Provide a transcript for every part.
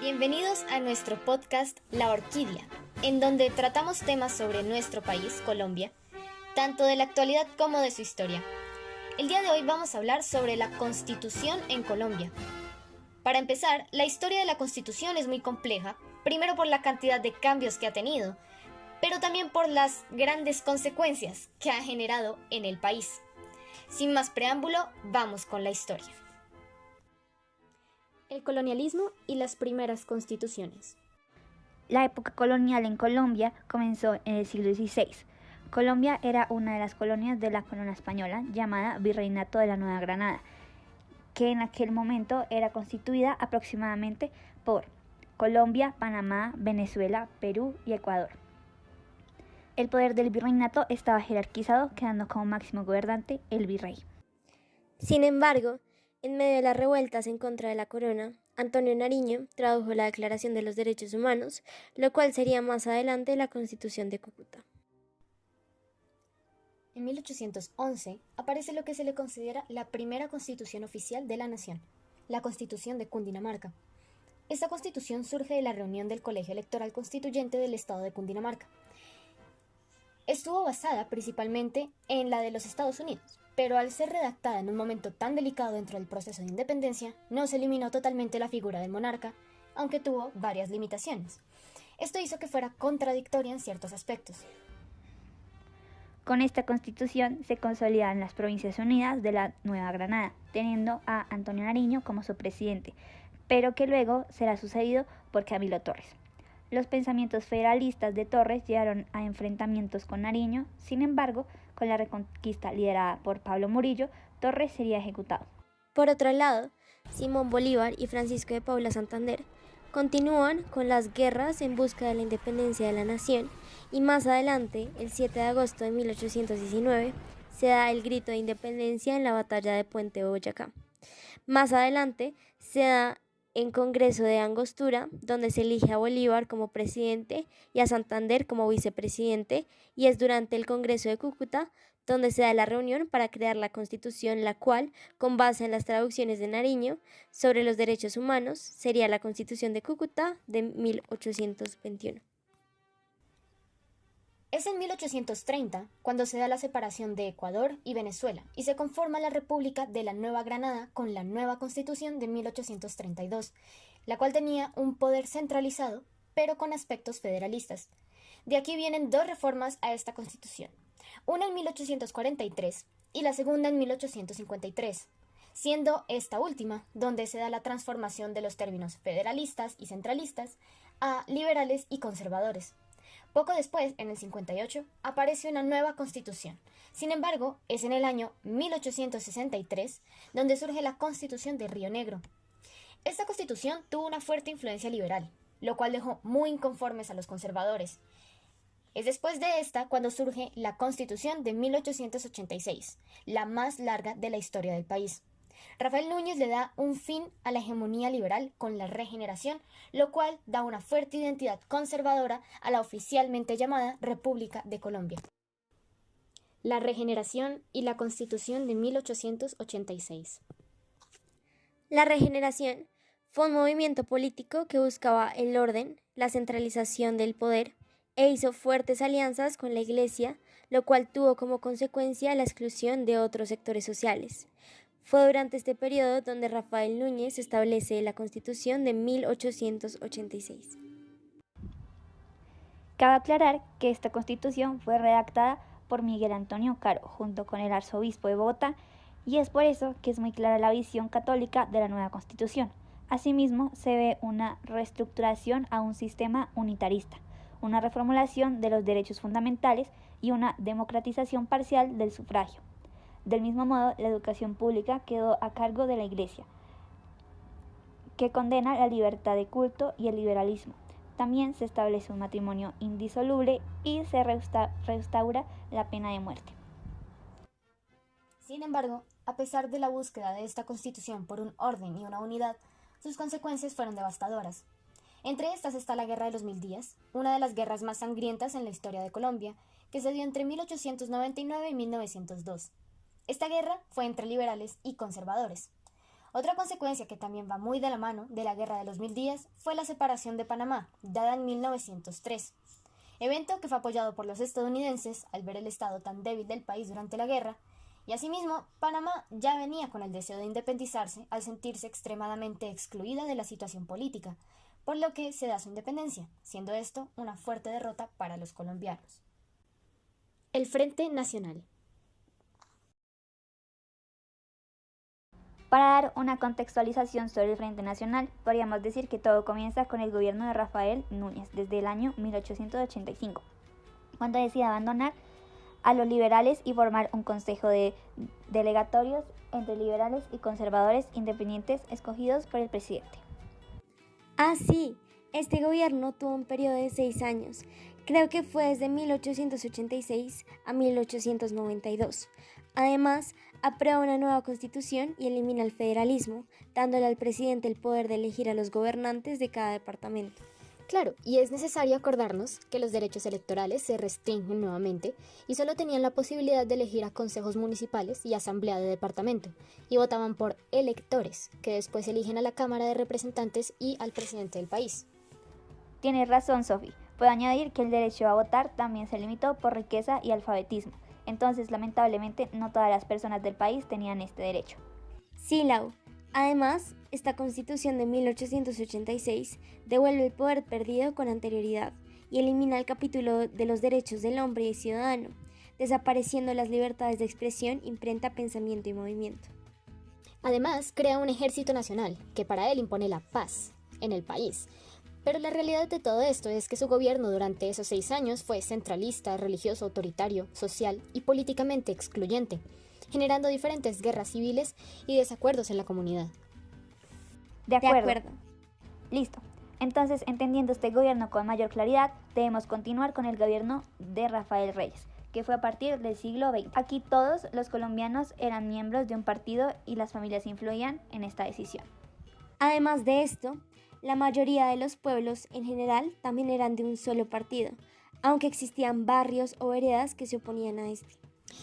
Bienvenidos a nuestro podcast La Orquídea, en donde tratamos temas sobre nuestro país, Colombia, tanto de la actualidad como de su historia. El día de hoy vamos a hablar sobre la Constitución en Colombia. Para empezar, la historia de la Constitución es muy compleja, primero por la cantidad de cambios que ha tenido, pero también por las grandes consecuencias que ha generado en el país. Sin más preámbulo, vamos con la historia. El colonialismo y las primeras constituciones. La época colonial en Colombia comenzó en el siglo XVI. Colombia era una de las colonias de la corona española llamada Virreinato de la Nueva Granada, que en aquel momento era constituida aproximadamente por Colombia, Panamá, Venezuela, Perú y Ecuador. El poder del virreinato estaba jerarquizado, quedando como máximo gobernante el virrey. Sin embargo, en medio de las revueltas en contra de la corona, Antonio Nariño tradujo la Declaración de los Derechos Humanos, lo cual sería más adelante la Constitución de Cúcuta. En 1811 aparece lo que se le considera la primera constitución oficial de la nación, la Constitución de Cundinamarca. Esta constitución surge de la reunión del Colegio Electoral Constituyente del Estado de Cundinamarca. Estuvo basada principalmente en la de los Estados Unidos, pero al ser redactada en un momento tan delicado dentro del proceso de independencia, no se eliminó totalmente la figura del monarca, aunque tuvo varias limitaciones. Esto hizo que fuera contradictoria en ciertos aspectos. Con esta constitución se consolidan las Provincias Unidas de la Nueva Granada, teniendo a Antonio Nariño como su presidente, pero que luego será sucedido por Camilo Torres. Los pensamientos federalistas de Torres llevaron a enfrentamientos con Nariño. Sin embargo, con la reconquista liderada por Pablo Murillo, Torres sería ejecutado. Por otro lado, Simón Bolívar y Francisco de Paula Santander continúan con las guerras en busca de la independencia de la nación y más adelante, el 7 de agosto de 1819, se da el grito de independencia en la batalla de Puente Boyacá. Más adelante se da en Congreso de Angostura, donde se elige a Bolívar como presidente y a Santander como vicepresidente, y es durante el Congreso de Cúcuta donde se da la reunión para crear la Constitución, la cual, con base en las traducciones de Nariño sobre los derechos humanos, sería la Constitución de Cúcuta de 1821. Es en 1830 cuando se da la separación de Ecuador y Venezuela y se conforma la República de la Nueva Granada con la nueva Constitución de 1832, la cual tenía un poder centralizado, pero con aspectos federalistas. De aquí vienen dos reformas a esta Constitución, una en 1843 y la segunda en 1853, siendo esta última donde se da la transformación de los términos federalistas y centralistas a liberales y conservadores. Poco después, en el 58, aparece una nueva constitución. Sin embargo, es en el año 1863 donde surge la Constitución de Río Negro. Esta constitución tuvo una fuerte influencia liberal, lo cual dejó muy inconformes a los conservadores. Es después de esta cuando surge la Constitución de 1886, la más larga de la historia del país. Rafael Núñez le da un fin a la hegemonía liberal con la regeneración, lo cual da una fuerte identidad conservadora a la oficialmente llamada República de Colombia. La regeneración y la Constitución de 1886. La regeneración fue un movimiento político que buscaba el orden, la centralización del poder e hizo fuertes alianzas con la Iglesia, lo cual tuvo como consecuencia la exclusión de otros sectores sociales. Fue durante este periodo donde Rafael Núñez establece la Constitución de 1886. Cabe aclarar que esta constitución fue redactada por Miguel Antonio Caro junto con el arzobispo de Bogotá, y es por eso que es muy clara la visión católica de la nueva constitución. Asimismo, se ve una reestructuración a un sistema unitarista, una reformulación de los derechos fundamentales y una democratización parcial del sufragio. Del mismo modo, la educación pública quedó a cargo de la Iglesia, que condena la libertad de culto y el liberalismo. También se establece un matrimonio indisoluble y se restaura la pena de muerte. Sin embargo, a pesar de la búsqueda de esta constitución por un orden y una unidad, sus consecuencias fueron devastadoras. Entre estas está la Guerra de los Mil Días, una de las guerras más sangrientas en la historia de Colombia, que se dio entre 1899 y 1902. Esta guerra fue entre liberales y conservadores. Otra consecuencia que también va muy de la mano de la Guerra de los Mil Días fue la separación de Panamá, dada en 1903, evento que fue apoyado por los estadounidenses al ver el estado tan débil del país durante la guerra, y asimismo Panamá ya venía con el deseo de independizarse al sentirse extremadamente excluida de la situación política, por lo que se da su independencia, siendo esto una fuerte derrota para los colombianos. El Frente Nacional. Para dar una contextualización sobre el Frente Nacional, podríamos decir que todo comienza con el gobierno de Rafael Núñez desde el año 1885, cuando decide abandonar a los liberales y formar un consejo de delegatorios entre liberales y conservadores independientes escogidos por el presidente. Ah, sí, este gobierno tuvo un periodo de 6 años. Creo que fue desde 1886 a 1892. Además, aprueba una nueva constitución y elimina el federalismo, dándole al presidente el poder de elegir a los gobernantes de cada departamento. Claro, y es necesario acordarnos que los derechos electorales se restringen nuevamente y solo tenían la posibilidad de elegir a consejos municipales y asamblea de departamento, y votaban por electores, que después eligen a la Cámara de Representantes y al presidente del país. Tienes razón, Sophie. Puedo añadir que el derecho a votar también se limitó por riqueza y alfabetismo. Entonces, lamentablemente, no todas las personas del país tenían este derecho. Sí, Lau. Además, esta constitución de 1886 devuelve el poder perdido con anterioridad y elimina el capítulo de los derechos del hombre y ciudadano, desapareciendo las libertades de expresión, imprenta, pensamiento y movimiento. Además, crea un ejército nacional, que para él impone la paz en el país. Pero la realidad de todo esto es que su gobierno durante esos 6 años fue centralista, religioso, autoritario, social y políticamente excluyente, generando diferentes guerras civiles y desacuerdos en la comunidad. De acuerdo. Listo. Entonces, entendiendo este gobierno con mayor claridad, debemos continuar con el gobierno de Rafael Reyes, que fue a partir del siglo XX. Aquí todos los colombianos eran miembros de un partido y las familias influían en esta decisión. Además de esto, la mayoría de los pueblos en general también eran de un solo partido, aunque existían barrios o veredas que se oponían a este.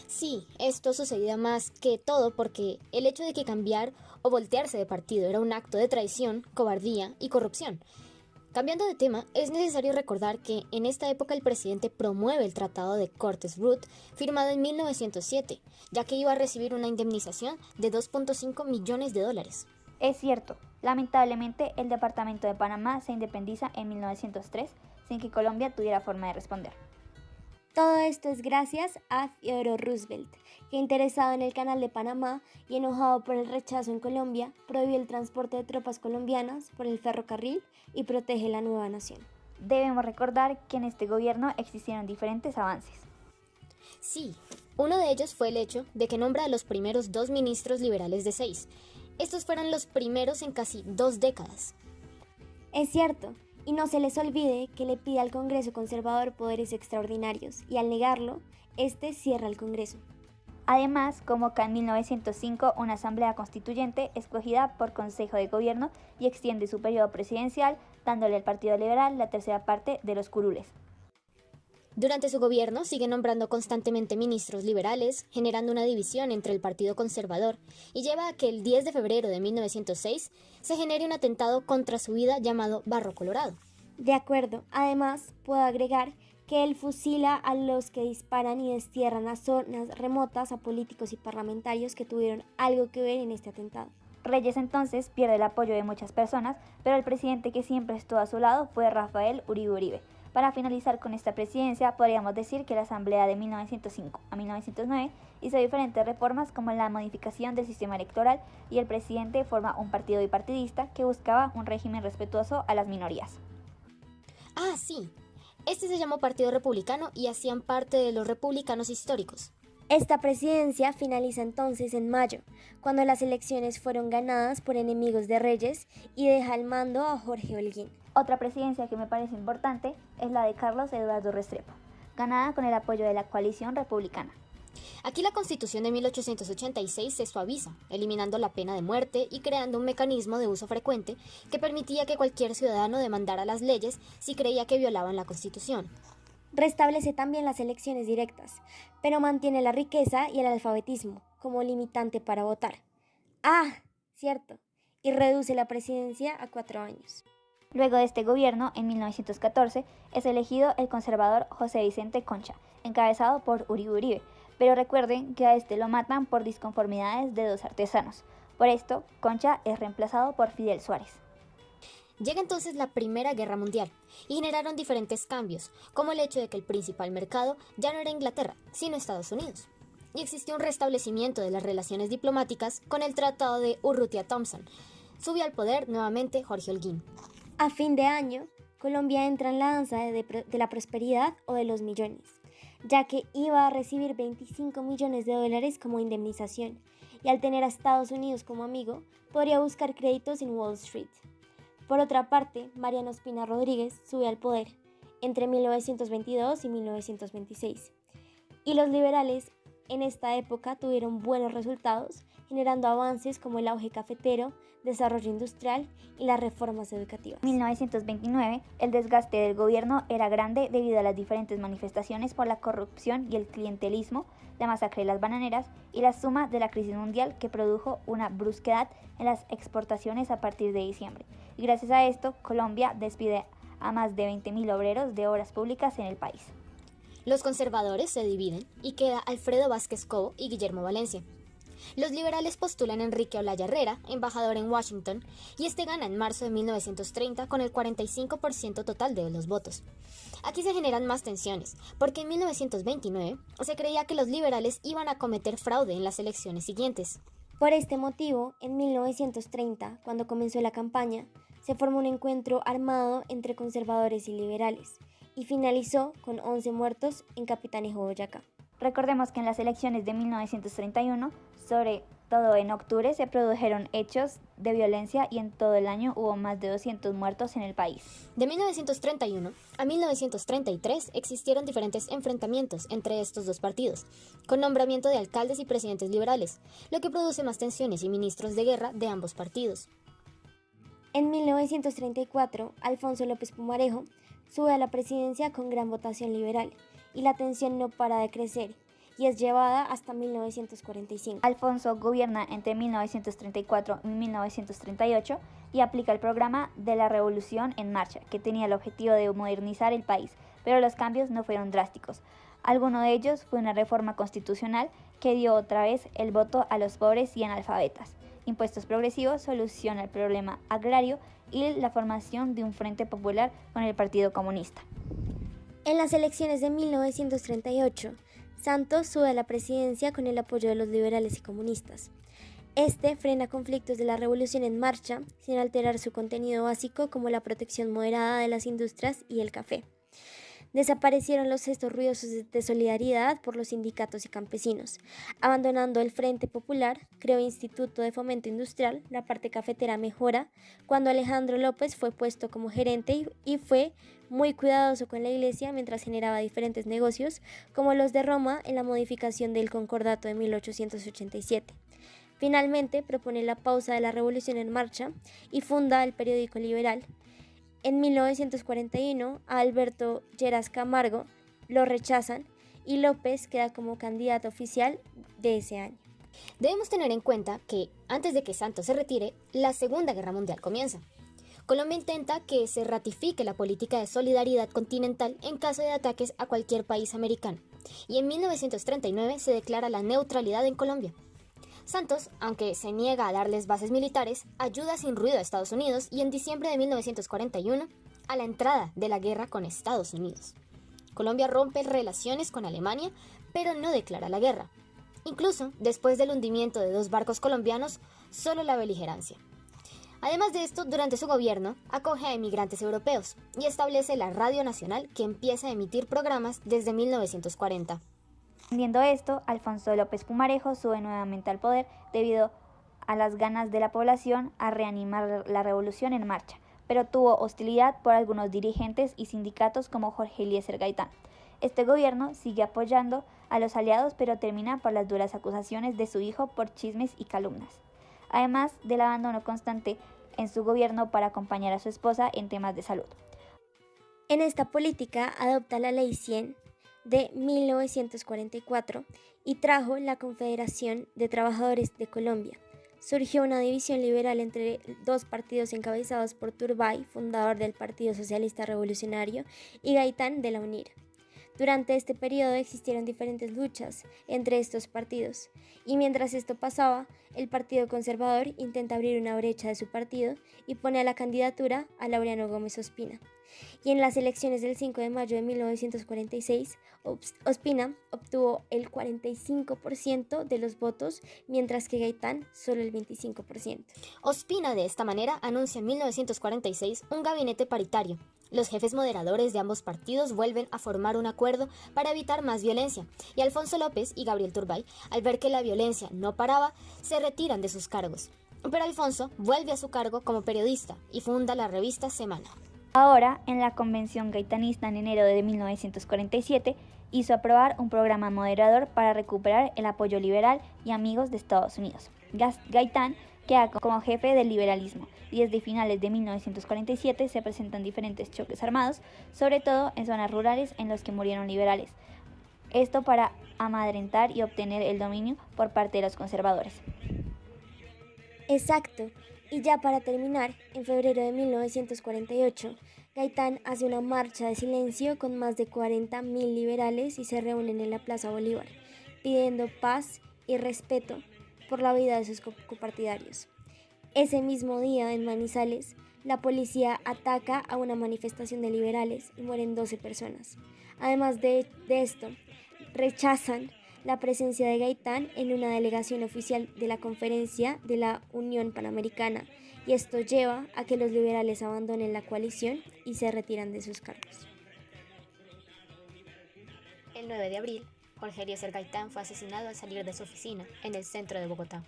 Sí, esto sucedía más que todo porque el hecho de que cambiar o voltearse de partido era un acto de traición, cobardía y corrupción. Cambiando de tema, es necesario recordar que en esta época el presidente promueve el Tratado de Cortes-Brut, firmado en 1907, ya que iba a recibir una indemnización de $2.5 millones. Es cierto, lamentablemente el departamento de Panamá se independiza en 1903 sin que Colombia tuviera forma de responder. Todo esto es gracias a Theodore Roosevelt, que interesado en el Canal de Panamá y enojado por el rechazo en Colombia, prohibió el transporte de tropas colombianas por el ferrocarril y protege la nueva nación. Debemos recordar que en este gobierno existieron diferentes avances. Sí, uno de ellos fue el hecho de que nombra a los primeros 2 ministros liberales de 6. Estos fueron los primeros en casi 2 décadas. Es cierto, y no se les olvide que le pide al Congreso conservador poderes extraordinarios, y al negarlo, este cierra el Congreso. Además, convoca en 1905 una asamblea constituyente escogida por Consejo de Gobierno y extiende su periodo presidencial, dándole al Partido Liberal la tercera parte de los curules. Durante su gobierno sigue nombrando constantemente ministros liberales, generando una división entre el Partido Conservador, y lleva a que el 10 de febrero de 1906 se genere un atentado contra su vida llamado Barro Colorado. De acuerdo, además puedo agregar que él fusila a los que disparan y destierran a zonas remotas a políticos y parlamentarios que tuvieron algo que ver en este atentado. Reyes entonces pierde el apoyo de muchas personas, pero el presidente que siempre estuvo a su lado fue Rafael Uribe Uribe. Para finalizar con esta presidencia, podríamos decir que la Asamblea de 1905 a 1909 hizo diferentes reformas como la modificación del sistema electoral y el presidente forma un partido bipartidista que buscaba un régimen respetuoso a las minorías. Ah, sí. Este se llamó Partido Republicano y hacían parte de los republicanos históricos. Esta presidencia finaliza entonces en mayo, cuando las elecciones fueron ganadas por enemigos de Reyes y deja al mando a Jorge Holguín. Otra presidencia que me parece importante es la de Carlos Eduardo Restrepo, ganada con el apoyo de la coalición republicana. Aquí la Constitución de 1886 se suaviza, eliminando la pena de muerte y creando un mecanismo de uso frecuente que permitía que cualquier ciudadano demandara las leyes si creía que violaban la Constitución. Restablece también las elecciones directas, pero mantiene la riqueza y el alfabetismo como limitante para votar. Ah, cierto, y reduce la presidencia a 4 años. Luego de este gobierno, en 1914, es elegido el conservador José Vicente Concha, encabezado por Uribe Uribe, pero recuerden que a este lo matan por disconformidades de dos artesanos. Por esto, Concha es reemplazado por Fidel Suárez. Llega entonces la Primera Guerra Mundial y generaron diferentes cambios, como el hecho de que el principal mercado ya no era Inglaterra, sino Estados Unidos. Y existió un restablecimiento de las relaciones diplomáticas con el Tratado de Urrutia-Thompson. Subió al poder nuevamente Jorge Holguín. A fin de año, Colombia entra en la danza de la prosperidad o de los millones, ya que iba a recibir 25 millones de dólares como indemnización, y al tener a Estados Unidos como amigo, podría buscar créditos en Wall Street. Por otra parte, Mariano Ospina Rodríguez sube al poder entre 1922 y 1926, y los liberales en esta época tuvieron buenos resultados, generando avances como el auge cafetero, desarrollo industrial y las reformas educativas. En 1929, el desgaste del gobierno era grande debido a las diferentes manifestaciones por la corrupción y el clientelismo, la masacre de las bananeras y la suma de la crisis mundial que produjo una brusquedad en las exportaciones a partir de diciembre. Y gracias a esto, Colombia despide a más de 20.000 obreros de obras públicas en el país. Los conservadores se dividen y queda Alfredo Vázquez Cobo y Guillermo Valencia. Los liberales postulan a Enrique Olaya Herrera, embajador en Washington, y este gana en marzo de 1930 con el 45% total de los votos. Aquí se generan más tensiones, porque en 1929 se creía que los liberales iban a cometer fraude en las elecciones siguientes. Por este motivo, en 1930, cuando comenzó la campaña, se formó un encuentro armado entre conservadores y liberales, y finalizó con 11 muertos en Capitanejo, Boyacá. Recordemos que en las elecciones de 1931, sobre todo en octubre, se produjeron hechos de violencia y en todo el año hubo más de 200 muertos en el país. De 1931 a 1933 existieron diferentes enfrentamientos entre estos dos partidos, con nombramiento de alcaldes y presidentes liberales, lo que produce más tensiones y ministros de guerra de ambos partidos. En 1934, Alfonso López Pumarejo sube a la presidencia con gran votación liberal, y la tensión no para de crecer, y es llevada hasta 1945. Alfonso gobierna entre 1934 y 1938 y aplica el programa de la Revolución en Marcha, que tenía el objetivo de modernizar el país, pero los cambios no fueron drásticos. Alguno de ellos fue una reforma constitucional que dio otra vez el voto a los pobres y analfabetas. Impuestos progresivos soluciona el problema agrario y la formación de un frente popular con el Partido Comunista. En las elecciones de 1938, Santos sube a la presidencia con el apoyo de los liberales y comunistas. Este frena conflictos de la Revolución en Marcha sin alterar su contenido básico como la protección moderada de las industrias y el café. Desaparecieron los gestos ruidosos de solidaridad por los sindicatos y campesinos. Abandonando el Frente Popular, creó Instituto de Fomento Industrial, la parte cafetera mejora, cuando Alejandro López fue puesto como gerente y fue muy cuidadoso con la iglesia mientras generaba diferentes negocios, como los de Roma en la modificación del Concordato de 1887. Finalmente, propone la pausa de la Revolución en Marcha y funda el periódico Liberal. En 1941, a Alberto Lleras Camargo lo rechazan y López queda como candidato oficial de ese año. Debemos tener en cuenta que, antes de que Santos se retire, la Segunda Guerra Mundial comienza. Colombia intenta que se ratifique la política de solidaridad continental en caso de ataques a cualquier país americano, y en 1939 se declara la neutralidad en Colombia. Santos, aunque se niega a darles bases militares, ayuda sin ruido a Estados Unidos y en diciembre de 1941 a la entrada de la guerra con Estados Unidos. Colombia rompe relaciones con Alemania, pero no declara la guerra. Incluso, después del hundimiento de 2 barcos colombianos, solo la beligerancia. Además de esto, durante su gobierno, acoge a emigrantes europeos y establece la Radio Nacional, que empieza a emitir programas desde 1940. Entendiendo esto, Alfonso López Pumarejo sube nuevamente al poder debido a las ganas de la población a reanimar la revolución en marcha, pero tuvo hostilidad por algunos dirigentes y sindicatos como Jorge Eliezer Gaitán. Este gobierno sigue apoyando a los aliados, pero termina por las duras acusaciones de su hijo por chismes y calumnias, además del abandono constante en su gobierno para acompañar a su esposa en temas de salud. En esta política adopta la Ley 100 de 1944 y trajo la Confederación de Trabajadores de Colombia, surgió una división liberal entre dos partidos encabezados por Turbay, fundador del Partido Socialista Revolucionario, y Gaitán de la UNIR. Durante este periodo existieron diferentes luchas entre estos partidos, y mientras esto pasaba, el Partido Conservador intenta abrir una brecha de su partido y pone a la candidatura a Laureano Gómez Ospina. Y en las elecciones del 5 de mayo de 1946, Ospina obtuvo el 45% de los votos, mientras que Gaitán solo el 25%. Ospina de esta manera anuncia en 1946 un gabinete paritario. Los jefes moderadores de ambos partidos vuelven a formar un acuerdo para evitar más violencia, y Alfonso López y Gabriel Turbay, al ver que la violencia no paraba, se retiran de sus cargos. Pero Alfonso vuelve a su cargo como periodista y funda la revista Semana. Ahora, en la convención gaitanista en enero de 1947, hizo aprobar un programa moderador para recuperar el apoyo liberal y amigos de Estados Unidos. Gaitán queda como jefe del liberalismo y desde finales de 1947 se presentan diferentes choques armados, sobre todo en zonas rurales en los que murieron liberales. Esto para amedrentar y obtener el dominio por parte de los conservadores. Exacto. Y ya para terminar, en febrero de 1948, Gaitán hace una marcha de silencio con más de 40.000 liberales y se reúnen en la Plaza Bolívar, pidiendo paz y respeto por la vida de sus copartidarios. Ese mismo día, en Manizales, la policía ataca a una manifestación de liberales y mueren 12 personas. Además de esto, rechazan la presencia de Gaitán en una delegación oficial de la Conferencia de la Unión Panamericana, y esto lleva a que los liberales abandonen la coalición y se retiran de sus cargos. El 9 de abril, Jorge Eliezer Gaitán fue asesinado al salir de su oficina en el centro de Bogotá.